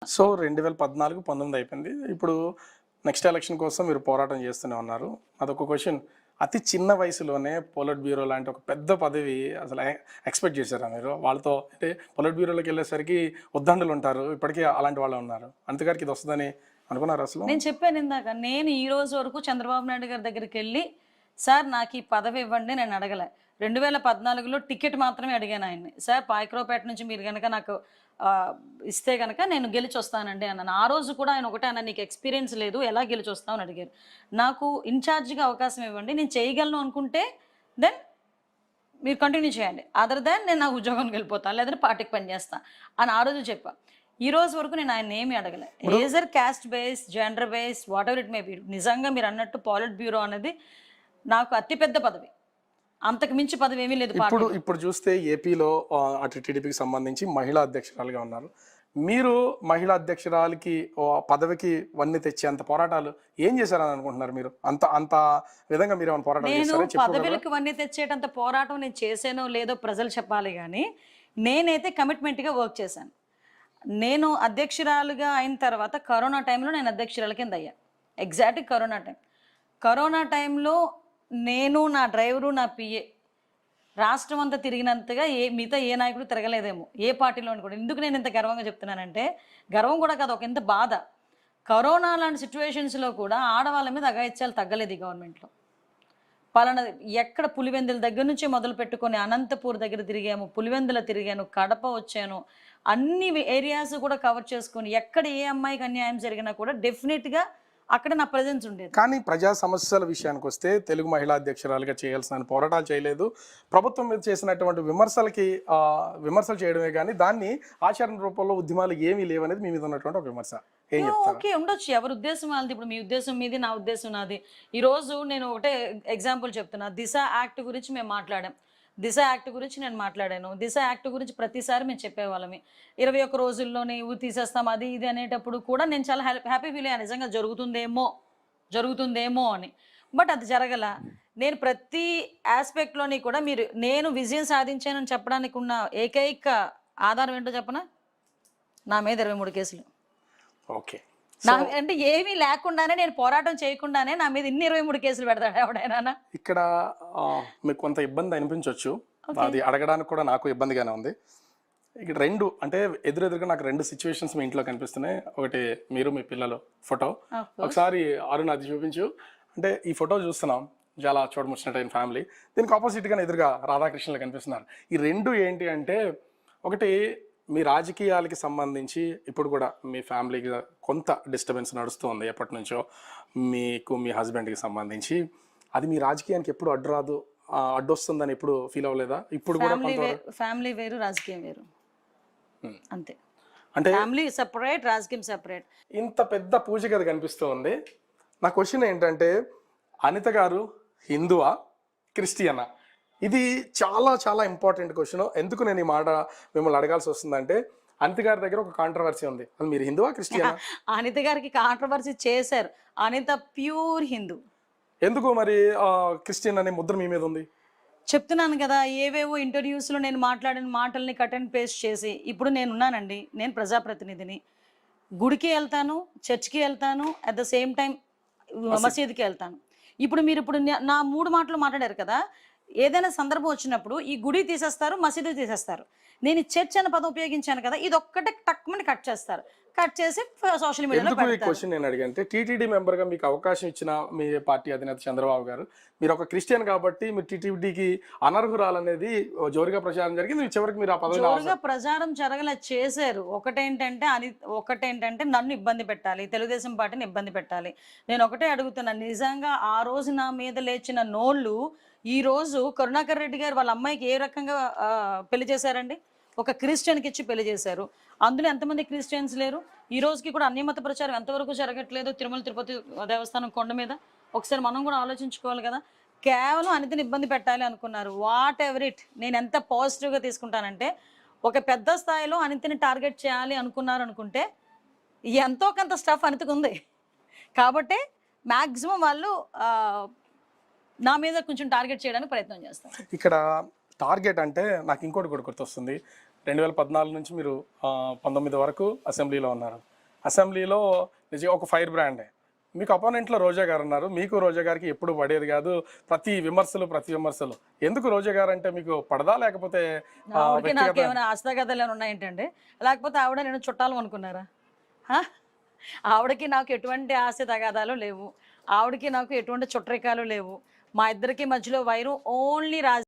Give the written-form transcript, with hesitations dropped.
So 2014, 19 అయిపోయింది. ఇప్పుడు next election కోసం మీరు పోరాటం చేస్తూనే ఉన్నారు. అదొక క్వెషన్. అతి చిన్న వయసులోనే పొలిట్ బ్యూరో లాంటి ఒక పెద్ద పదవి అసలు ఎక్స్‌పెక్ట్ చేసారా మీరు? వాళ్ళతో అంటే పొలిట్ బ్యూరోలోకెళ్ళేసరికి ఉద్దండులుంటారు. ఇప్పటికీ అలాంటి వాళ్ళే ఉన్నారు. అనిత గారికి ఇది వస్తదని అనుకున్నారా అసలు? నేను చెప్పాను ఇందాక. నేను ఈ రోజు వరకు చంద్రబాబు నాయుడు గారి దగ్గరికెళ్ళి, సార్ నాకు ఈ పదవి ఇవ్వండి నేను అడగలే. 2014లో టికెట్ మాత్రమే అడిగాను ఆయన్ని. సార్ పాయకరావుపేట నుంచి మీరు గనక నాకు ఇస్తే గనక నేను గెలిచొస్తానండి అన్నాను. ఆ రోజు కూడా ఆయన ఒకటే అన్నారు, నీకు ఎక్స్‌పీరియన్స్ లేదు, ఎలా గెలిచొస్తావు అని అడిగారు. నాకు ఇన్‌చార్జ్‌గా అవకాశం ఇవ్వండి. నేను చేయగలను అనుకుంటే దెన్ మీరు కంటిన్యూ చేయండి. అదర్ దాన్ నేను నా ఉద్యోగానికి వెళ్ళిపోతాను, లేదంటే పార్టీకి పని చేస్తా అని ఆ రోజు చెప్పా. ఈ రోజు వరకు నేను ఆయన ఏమీ అడగలే. Age or caste base, gender base, whatever it may be. నిజంగా మీరు అన్నట్టు పాలిట్ బ్యూరో అనేది నాకు అతిపెద్ద పదవి. అంతకు మించి పదవి ఏమీ లేదు. ఇప్పుడు చూస్తే ఏపీలో అటు టీడీపీకి సంబంధించి మహిళా అధ్యక్షురాలుగా ఉన్నారు. మీరు మహిళా అధ్యక్షురాలికి పదవికి వన్నీ తెచ్చేంత పోరాటాలు ఏం చేశారని అనుకుంటున్నారు మీరు? అంత అంత విధంగా మీరు ఏమైనా పోరాటాలు చేశారా? నేను పదవులకు వన్నీ తెచ్చేటంత పోరాటం నేను చేసానో లేదో ప్రజలు చెప్పాలి కానీ నేనైతే కమిట్మెంట్గా వర్క్ చేశాను. నేను అధ్యక్షురాలుగా అయిన తర్వాత కరోనా టైంలో నేను అధ్యక్షురాల కింద అయ్యా. ఎగ్జాక్ట్గా కరోనా టైంలో నేను, నా డ్రైవరు, నా పిఏ రాష్ట్రం అంతా తిరిగినంతగా మిగతా ఏ నాయకుడు తిరగలేదేమో, ఏ పార్టీలోని కూడా. ఎందుకు నేను ఇంత గర్వంగా చెప్తున్నానంటే, గర్వం కూడా కాదు, ఒక ఇంత బాధ. కరోనా లాంటి సిచ్యువేషన్స్లో కూడా ఆడవాళ్ళ మీద అఘాయిత్యాలు తగ్గలేదు ఈ గవర్నమెంట్లో. పలానా ఎక్కడ పులివెందుల దగ్గర నుంచి మొదలు పెట్టుకొని అనంతపూర్ దగ్గర తిరిగాము, పులివెందుల తిరిగాను, కడప వచ్చాను, అన్ని ఏరియాస్ కూడా కవర్ చేసుకొని ఎక్కడ ఏ అమ్మాయికి అన్యాయం జరిగినా కూడా డెఫినెట్గా అక్కడ నా ప్రజెన్స్ ఉండేది. కానీ ప్రజా సమస్యల విషయానికి వస్తే తెలుగు మహిళా అధ్యక్షురాలుగా చేయాల్సిన పోరాటాలు చేయలేదు. ప్రభుత్వం మీద చేసినటువంటి విమర్శలు చేయడమే కానీ దాన్ని ఆచరణ రూపంలో ఉద్యమాలు ఏమీ లేవనేది మీ మీద ఉన్నటువంటి ఒక విమర్శ. ఏం చెప్తారు? ఓకే, ఉండొచ్చు, ఎవరి ఉద్దేశం వాళ్ళది. ఇప్పుడు మీ ఉద్దేశం మీది, నా ఉద్దేశం నాది. ఈరోజు నేను ఒకటే ఎగ్జాంపుల్ చెప్తున్నా. దిశ యాక్ట్ గురించి మేము మాట్లాడాం. దిశ యాక్ట్ గురించి నేను మాట్లాడాను. దిశ యాక్ట్ గురించి ప్రతిసారి మేము చెప్పేవాళ్ళమే. 21 రోజుల్లోనే తీసేస్తాం అది ఇది అనేటప్పుడు కూడా నేను చాలా హ్యాపీ ఫీల్ అయ్యాను, నిజంగా జరుగుతుందేమో అని. బట్ అది జరగల. నేను ప్రతి ఆస్పెక్ట్లోని కూడా నేను విజయం సాధించానని చెప్పడానికి ఉన్న ఏకైక ఆధారం ఏంటో చెప్పనా? నా మీద 23 కేసులు. ఓకే, అంటే ఏమీ లేకుండానే, నేను పోరాటం చేయకుండానే నా మీద ఇన్ని 23 కేసులు పెడతాడు ఎవడైనా? ఇక్కడ మీకు కొంత ఇబ్బంది అనిపించవచ్చు, అది అడగడానికి కూడా నాకు ఇబ్బందిగానే ఉంది. ఇక్కడ అంటే ఎదురుగా నాకు 2 సిచ్యువేషన్స్ మీ ఇంట్లో కనిపిస్తున్నాయి. ఒకటి మీరు, మీ పిల్లలు ఫోటో. ఒకసారి అరుణ్ అది చూపించు. అంటే ఈ ఫోటో చూస్తున్నాం, చాలా చూడముచ్చినట్టయిన ఫ్యామిలీ. దీనికి ఆపోజిట్గా ఎదురుగా రాధాకృష్ణలు కనిపిస్తున్నారు. ఈ 2 ఏంటి అంటే, ఒకటి మీ రాజకీయాలకి సంబంధించి ఇప్పుడు కూడా మీ ఫ్యామిలీకి కొంత డిస్టర్బెన్స్ నడుస్తూ ఉంది ఎప్పటి నుంచో, మీకు మీ హస్బెండ్కి సంబంధించి. అది మీ రాజకీయానికి ఎప్పుడు అడ్డొస్తుందని ఎప్పుడు ఫీల్ అవ్వలేదా? ఇప్పుడు కూడా ఫ్యామిలీ వేరు, రాజకీయం వేరు, అంతే. అంటే ఫ్యామిలీ సెపరేట్, రాజకీయం సెపరేట్. ఇంత పెద్ద పూజ గది కనిపిస్తూ ఉంది. నా క్వశ్చన్ ఏంటంటే, అనిత గారు హిందువా, క్రిస్టియనా? ఇది చాలా చాలా ఇంపార్టెంట్ క్వశ్చన్. ఎందుకు నేను ఈ మాట మిమ్మల్ని అడగాల్సి వస్తుందంటే, అనిత గారి దగ్గర ఒక కాంట్రవర్సీ ఉంది. అది మీరు హిందువా, క్రిస్టియనా? అనిత గారికి కాంట్రవర్సీ చేశారు. అనిత ప్యూర్ హిందూ. ఎందుకు మరి క్రిస్టియన్ అనే ముద్ర మీ మీద ఉంది? చెప్తున్నాను కదా, ఏవేవో ఇంటర్వ్యూస్లో నేను మాట్లాడిన మాటల్ని కట్ అండ్ పేస్ట్ చేసి ఇప్పుడు నేనున్నానండి. నేను ప్రజాప్రతినిధిని, గుడికి వెళ్తాను, చర్చ్కి వెళ్తాను, అట్ ద సేమ్ టైం మసీదుకి వెళ్తాను. ఇప్పుడు నా 3 మాటలు మాట్లాడారు కదా, ఏదైనా సందర్భం వచ్చినప్పుడు ఈ గుడి తీసేస్తారు, మసీదు తీసేస్తారు. నేను చర్చ్ అనే పదం ఉపయోగించాను కదా, ఇది ఒక్కటే టక్మని కట్ చేస్తారు. కట్ చేసి సోషల్ మీడియాలో పెడతారు. క్వశ్చన్ నేను అడిగంటే, టీటీడీ మెంబర్గా మీకు అవకాశం ఇచ్చిన మీ పార్టీ అధినేత చంద్రబాబు గారు, మీరు ఒక క్రిస్టియన్ కాబట్టి మీరు టీటీడీకి అనర్హురాలనేది జోరుగా ప్రచారం జరిగింది. చివరికి మీరు ఆ పదవి జోరుగా ప్రచారం జరగలే, చేశారు. ఒకటేంటంటే నన్ను ఇబ్బంది పెట్టాలి, తెలుగుదేశం పార్టీని ఇబ్బంది పెట్టాలి. నేను ఒకటే అడుగుతున్నాను, నిజంగా ఆ రోజు నా మీద లేచిన నోళ్ళు ఈ రోజు కరుణాకర్ రెడ్డి గారు వాళ్ళ అమ్మాయికి ఏ రకంగా పెళ్లి చేశారండి? ఒక క్రిస్టియన్కి ఇచ్చి పెళ్లి చేశారు. అందులో ఎంతమంది క్రిస్టియన్స్ లేరు? ఈ రోజుకి కూడా అన్యమత ప్రచారం ఎంతవరకు జరగట్లేదు తిరుమల తిరుపతి దేవస్థానం కొండ మీద. ఒకసారి మనం కూడా ఆలోచించుకోవాలి కదా. కేవలం అనితని ఇబ్బంది పెట్టాలి అనుకున్నారు. వాట్ ఎవర్ ఇట్, నేను ఎంత పాజిటివ్గా తీసుకుంటానంటే, ఒక పెద్ద స్థాయిలో అనితని టార్గెట్ చేయాలి అనుకుంటే ఎంతో కొంత స్టఫ్ అనితకు ఉంది కాబట్టి మ్యాక్సిమం వాళ్ళు నా మీద కొంచెం టార్గెట్ చేయడానికి ప్రయత్నం చేస్తారు. ఇక్కడ టార్గెట్ అంటే నాకు ఇంకోటి కూడా గుర్తొస్తుంది. 2014 నుంచి మీరు 19 వరకు అసెంబ్లీలో ఉన్నారు. అసెంబ్లీలో నిజంగా ఒక ఫైర్ బ్రాండే. మీకు అపోనెంట్లో రోజా గారు ఉన్నారు, మీకు రోజా గారికి ఎప్పుడు పడేది కాదు, ప్రతి విమర్శలు. ఎందుకు రోజా గారు అంటే మీకు పడదా, లేకపోతే ఆవిడకి నాకు వ్యక్తిగత ఏమైనా ఆస్తిగతలు ఏమైనా ఉన్నాయేంటండి? లేకపోతే ఆవిడ నేను చుట్టాలు అనుకున్నారా? హా? ఆవిడకి నాకు ఎటువంటి ఆస్తి తగాదాలు లేవు, ఆవిడకి నాకు ఎటువంటి చుట్టరికాలు లేవు. మా ఇద్దరికి మధ్యలో వైరం ఓన్లీ